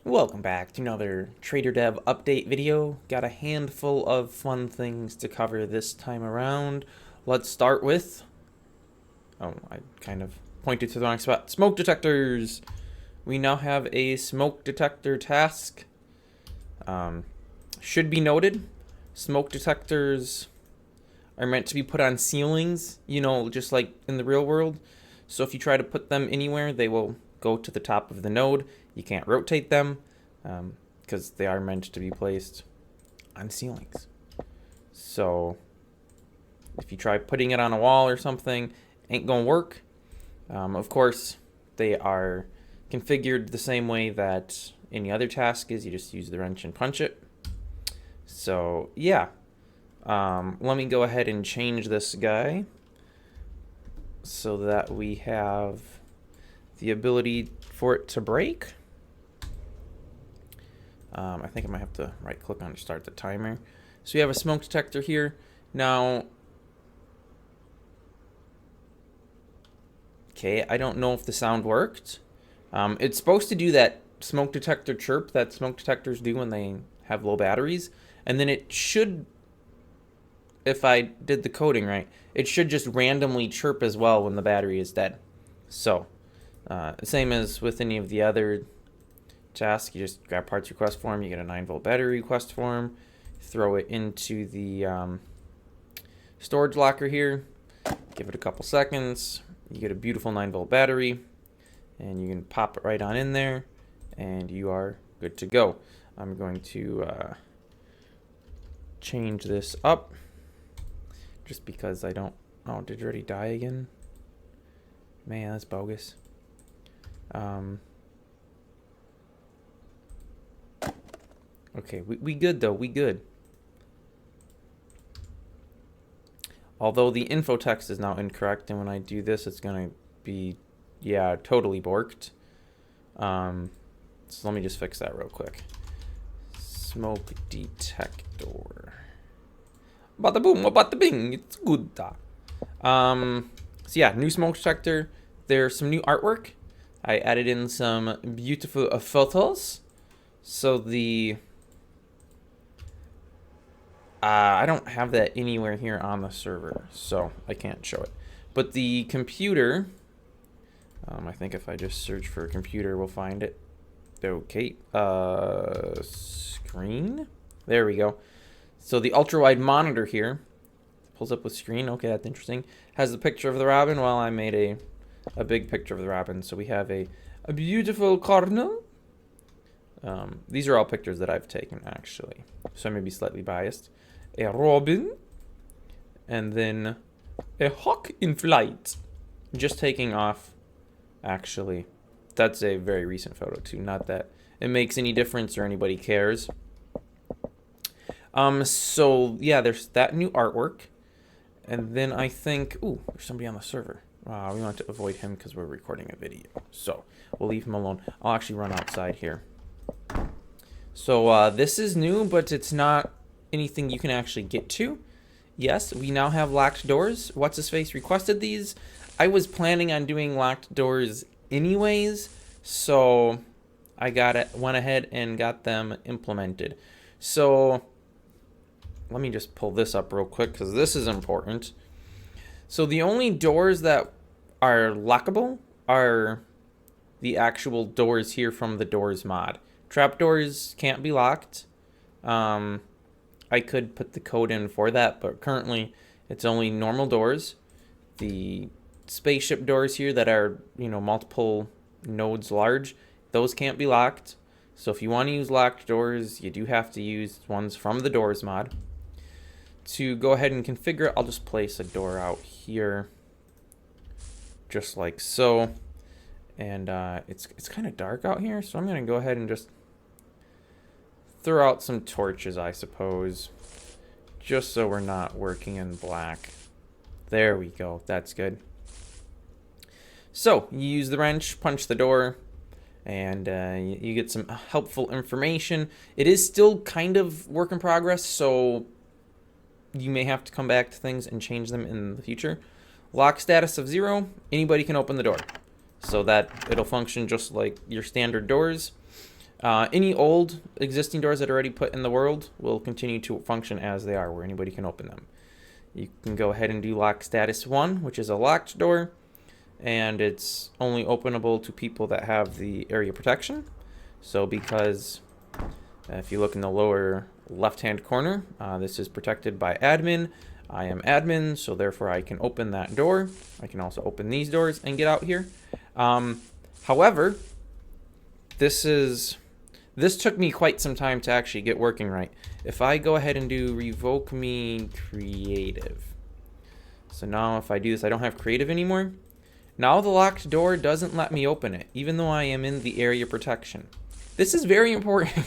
Welcome back to another Traitor-Dev update video. Got a handful of fun things to cover this time around. Let's start with... Oh, I kind of pointed to the wrong spot. Smoke detectors! We now have a smoke detector task. Should be noted, smoke detectors are meant to be put on ceilings, just like in the real world. So if you try to put them anywhere, they will go to the top of the node. You can't rotate them because they are meant to be placed on ceilings. So if you try putting it on a wall or something, ain't gonna work. Of course, they are configured the same way that any other task is. You just use the wrench and punch it. So yeah, let me go ahead and change this guy so that we have the ability for it to break. I think I might have to right click on to start the timer. So we have a smoke detector here. Now, okay, I don't know if the sound worked. It's supposed to do that smoke detector chirp that smoke detectors do when they have low batteries. And then it should, if I did the coding right, it should just randomly chirp as well when the battery is dead. So, same as with any of the other tasks, you just grab parts request form, you get a 9-volt battery request form, throw it into the storage locker here, give it a couple seconds, you get a beautiful 9-volt battery, and you can pop it right on in there, and you are good to go. I'm going to change this up, just because I don't... Oh, did it already die again? Man, that's bogus. Okay, we good though, we good. Although the info text is now incorrect, and when I do this, it's gonna be, yeah, totally borked. So let me just fix that real quick. Smoke detector. Bada boom, bada bing, it's good. So yeah, new smoke detector. There's some new artwork. I added in some beautiful photos. So the... I don't have that anywhere here on the server, so I can't show it. But the computer, I think if I just search for a computer, we'll find it. Okay, screen. There we go. So the ultra-wide monitor here pulls up with screen. Okay, that's interesting. Has the picture of the robin. Well, I made a big picture of the robin, so we have a beautiful cardinal. These are all pictures that I've taken, actually, so I may be slightly biased. A robin, and then a hawk in flight, just taking off. Actually, that's a very recent photo too, not that it makes any difference or anybody cares. So yeah, there's that new artwork, and then I think, ooh, there's somebody on the server. We want to avoid him because we're recording a video, so we'll leave him alone. I'll actually run outside here. So this is new, but it's not anything you can actually get to. Yes, we now have locked doors. What's his face requested these. I was planning on doing locked doors anyways, so I went ahead and got them implemented. So let me just pull this up real quick because this is important. So the only doors that are lockable are the actual doors here from the doors mod. Trapdoors can't be locked. I could put the code in for that, but currently it's only normal doors. The spaceship doors here that are, multiple nodes large, those can't be locked. So if you want to use locked doors, you do have to use ones from the doors mod. To go ahead and configure it, I'll just place a door out here, just like so. And it's kind of dark out here, so I'm going to go ahead and just throw out some torches, I suppose, just so we're not working in black. There we go. That's good. So you use the wrench, punch the door, and you get some helpful information. It is still kind of work in progress, so you may have to come back to things and change them in the future. Lock status of 0. Anybody can open the door, so that it'll function just like your standard doors. Any old existing doors that are already put in the world will continue to function as they are, where anybody can open them. You can go ahead and do lock status 1, which is a locked door, and it's only openable to people that have the area protection. So because if you look in the lower left-hand corner, this is protected by admin. I am admin, so therefore I can open that door. I can also open these doors and get out here. However, this took me quite some time to actually get working right. If I go ahead and do revoke me creative. So now if I do this, I don't have creative anymore. Now the locked door doesn't let me open it, even though I am in the area protection. This is very important.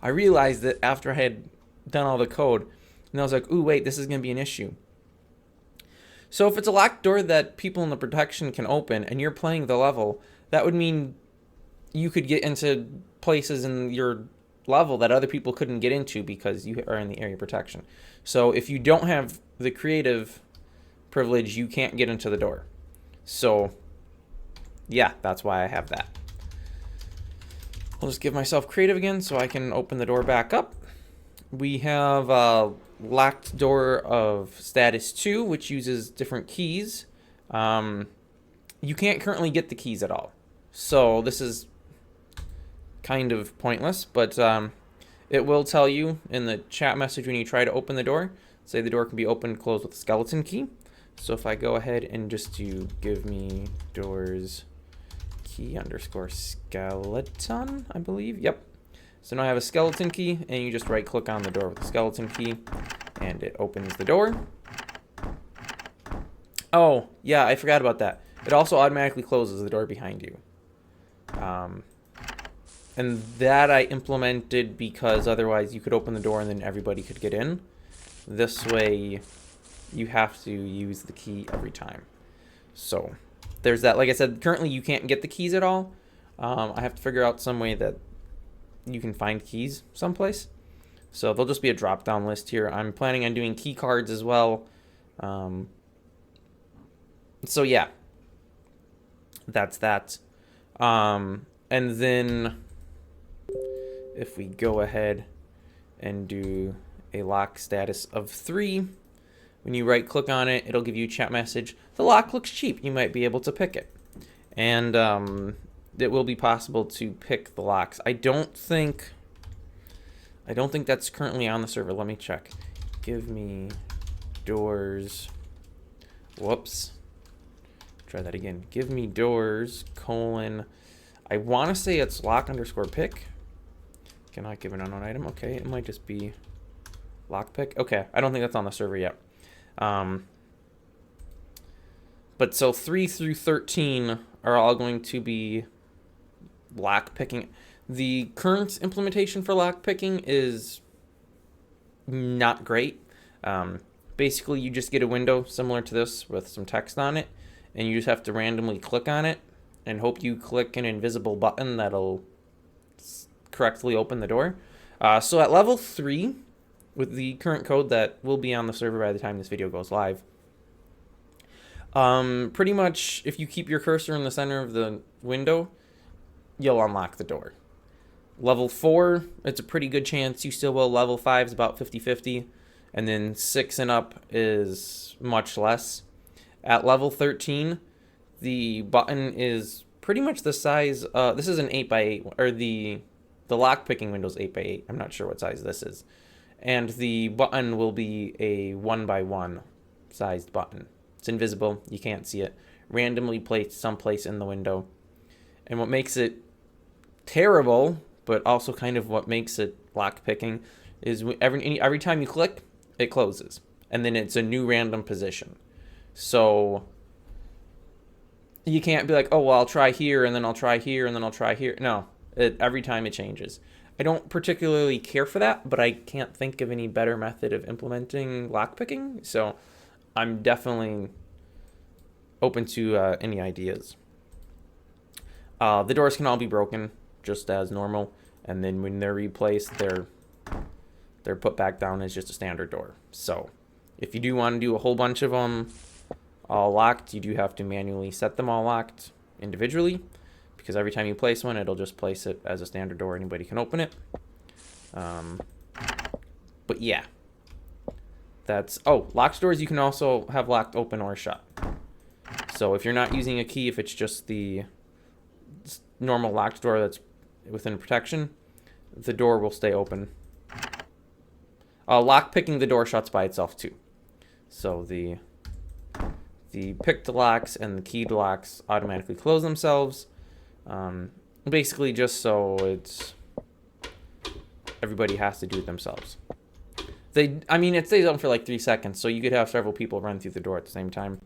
I realized that after I had done all the code, and I was like, ooh, wait, this is going to be an issue. So if it's a locked door that people in the protection can open and you're playing the level, that would mean you could get into places in your level that other people couldn't get into because you are in the area protection. So if you don't have the creative privilege, you can't get into the door. So yeah, that's why I have that. I'll just give myself creative again so I can open the door back up. We have a locked door of status 2, which uses different keys. You can't currently get the keys at all. So this is kind of pointless, but it will tell you in the chat message when you try to open the door, say the door can be opened, closed with a skeleton key. So if I go ahead and just do give me doors key underscore skeleton, I believe. Yep. So now I have a skeleton key, and you just right click on the door with the skeleton key, and it opens the door. Oh, yeah, I forgot about that. It also automatically closes the door behind you. And that I implemented because otherwise you could open the door and then everybody could get in. This way, you have to use the key every time. So there's that. Like I said, currently you can't get the keys at all. I have to figure out some way that you can find keys someplace. So there'll just be a drop down list here. I'm planning on doing key cards as well. So yeah, that's that. And then if we go ahead and do a lock status of 3, when you right click on it, it'll give you a chat message. The lock looks cheap. You might be able to pick it. And it will be possible to pick the locks. I don't think that's currently on the server. Let me check. Give me doors. Whoops. Try that again. Give me doors, colon. I want to say it's lock underscore pick. Cannot give an unknown item. Okay, it might just be lock pick. Okay, I don't think that's on the server yet. But so 3 through 13 are all going to be lock picking. The current implementation for lock picking is not great. Basically, you just get a window similar to this with some text on it, and you just have to randomly click on it and hope you click an invisible button that'll correctly open the door. So at level 3, with the current code that will be on the server by the time this video goes live, pretty much if you keep your cursor in the center of the window, you'll unlock the door. Level 4, it's a pretty good chance you still will. Level 5 is about 50-50. And then 6 and up is much less. At level 13, the button is pretty much the size. This is an 8x8, or the lock picking window is 8x8. I'm not sure what size this is. And the button will be a 1x1 sized button. It's invisible. You can't see it. Randomly placed someplace in the window. And what makes it terrible, but also kind of what makes it lock picking, is every time you click, it closes, and then it's a new random position. So you can't be like, oh well, I'll try here, and then I'll try here, and then I'll try here. No, every time it changes. I don't particularly care for that, but I can't think of any better method of implementing lockpicking, so I'm definitely open to any ideas. The doors can all be broken just as normal, and then when they're replaced, they're put back down as just a standard door. So if you do want to do a whole bunch of them all locked, you do have to manually set them all locked individually. because every time you place one, it'll just place it as a standard door. Anybody can open it. But yeah, that's, oh, locked doors you can also have locked open or shut. So if you're not using a key, if it's just the normal locked door that's within protection, the door will stay open. Lock picking the door shuts by itself too. So the picked locks and the keyed locks automatically close themselves. Basically just so it's everybody has to do it themselves. I mean, it stays open for like 3 seconds, so you could have several people run through the door at the same time.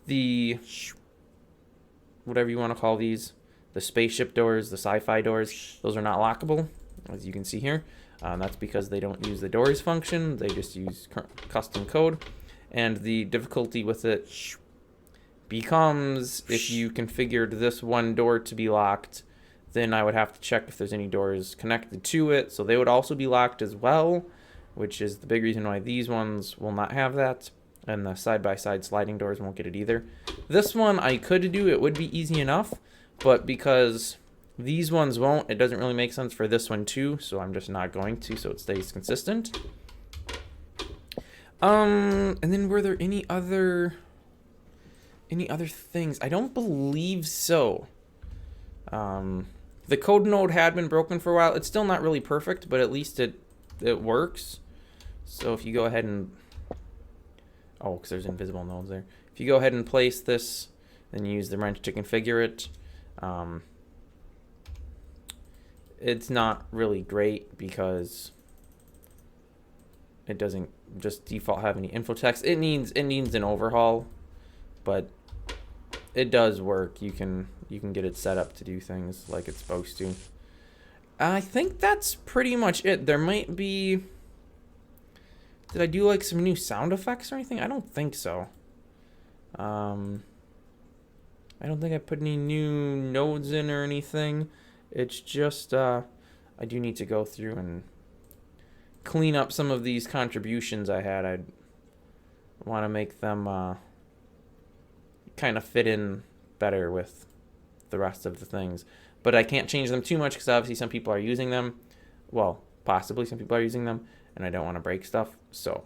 The, whatever you want to call these, the spaceship doors, the sci-fi doors, those are not lockable, as you can see here. That's because they don't use the doors function, they just use custom code. And the difficulty with it becomes, if you configured this one door to be locked, then I would have to check if there's any doors connected to it, so they would also be locked as well, which is the big reason why these ones will not have that, and the side-by-side sliding doors won't get it either. This one I could do, it would be easy enough, but because these ones won't, it doesn't really make sense for this one too, so I'm just not going to, so it stays consistent. And then were there any other things? I don't believe so. The code node had been broken for a while. It's still not really perfect, but at least it works. So if you go ahead and, oh, because there's invisible nodes there. If you go ahead and place this, then you use the wrench to configure it. It's not really great because it doesn't just default have any info text. It needs an overhaul, but it does work. You can get it set up to do things like it's supposed to. I think that's pretty much it. There might be, did I do like some new sound effects or anything? I don't think so. I don't think I put any new nodes in or anything. It's just I do need to go through and clean up some of these contributions I had. I'd want to make them kind of fit in better with the rest of the things. But I can't change them too much because obviously some people are using them. Well, possibly some people are using them, and I don't want to break stuff. So,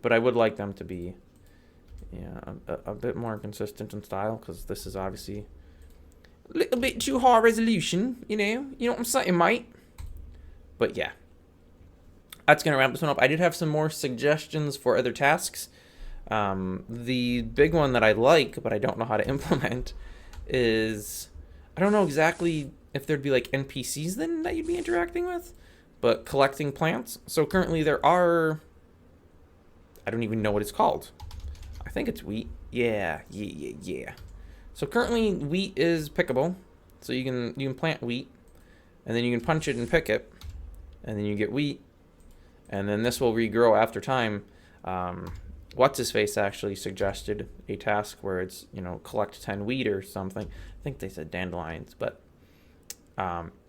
but I would like them to be, yeah, a bit more consistent in style, because this is obviously a little bit too high resolution, you know what I'm saying, mate? But yeah, that's going to wrap this one up. I did have some more suggestions for other tasks. The big one that I like, but I don't know how to implement, is, I don't know exactly if there'd be like NPCs then that you'd be interacting with, but collecting plants. So currently there are, I don't even know what it's called. I think it's wheat. Yeah. So currently wheat is pickable. So you can plant wheat, and then you can punch it and pick it, and then you get wheat, and then this will regrow after time. What's his face actually suggested a task where it's, collect 10 wheat or something. I think they said dandelions, but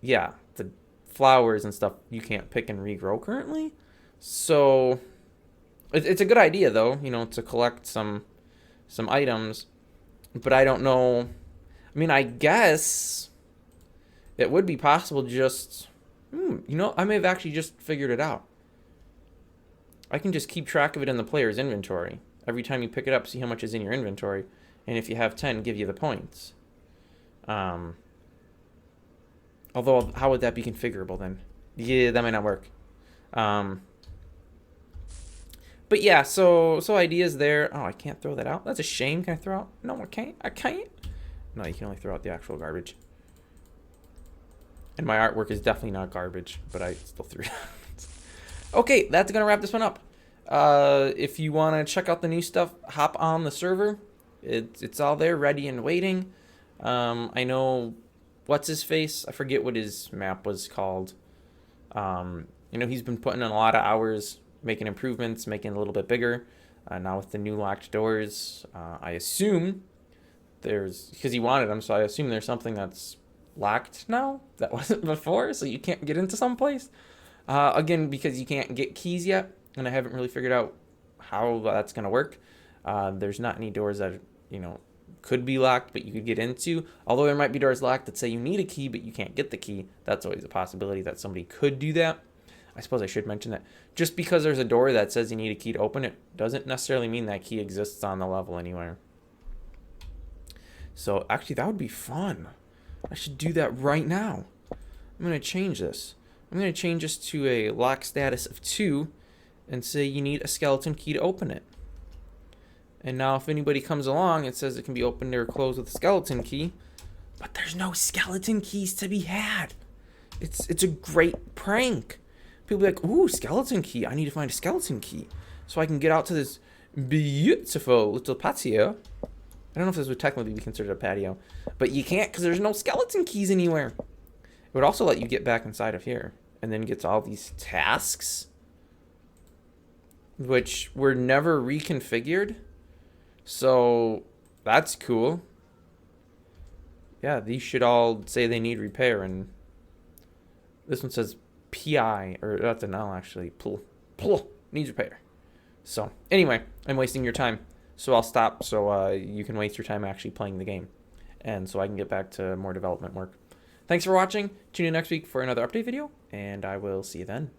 yeah, the flowers and stuff you can't pick and regrow currently. So it's a good idea though, to collect some items, but I don't know. I mean, I guess it would be possible just, I may have actually just figured it out. I can just keep track of it in the player's inventory. Every time you pick it up, see how much is in your inventory. And if you have 10, give you the points. Although, how would that be configurable then? Yeah, that might not work. But yeah, so ideas there. Oh, I can't throw that out. That's a shame. Can I throw out? No, I can't. I can't. No, you can only throw out the actual garbage. And my artwork is definitely not garbage, but I still threw it out. Okay, that's going to wrap this one up. If you want to check out the new stuff, hop on the server. It's all there, ready and waiting. I know, what's his face? I forget what his map was called. He's been putting in a lot of hours, making improvements, making it a little bit bigger. Now with the new locked doors, I assume because he wanted them, so I assume there's something that's locked now that wasn't before, so you can't get into some place. Again, because you can't get keys yet, and I haven't really figured out how that's going to work. There's not any doors that, could be locked, but you could get into. Although there might be doors locked that say you need a key, but you can't get the key. That's always a possibility that somebody could do that. I suppose I should mention that. Just because there's a door that says you need a key to open it doesn't necessarily mean that key exists on the level anywhere. So actually that would be fun. I should do that right now. I'm going to change this. I'm going to change this to a lock status of 2 and say you need a skeleton key to open it. And now if anybody comes along, it says it can be opened or closed with a skeleton key, but there's no skeleton keys to be had. It's a great prank. People be like, ooh, skeleton key. I need to find a skeleton key so I can get out to this beautiful little patio. I don't know if this would technically be considered a patio, but you can't because there's no skeleton keys anywhere. It would also let you get back inside of here and then get to all these tasks, which were never reconfigured. So that's cool. Yeah, these should all say they need repair, and this one says PI, or that's an L actually. Needs repair. So anyway, I'm wasting your time, so I'll stop so you can waste your time actually playing the game, and so I can get back to more development work. Thanks for watching. Tune in next week for another update video, and I will see you then.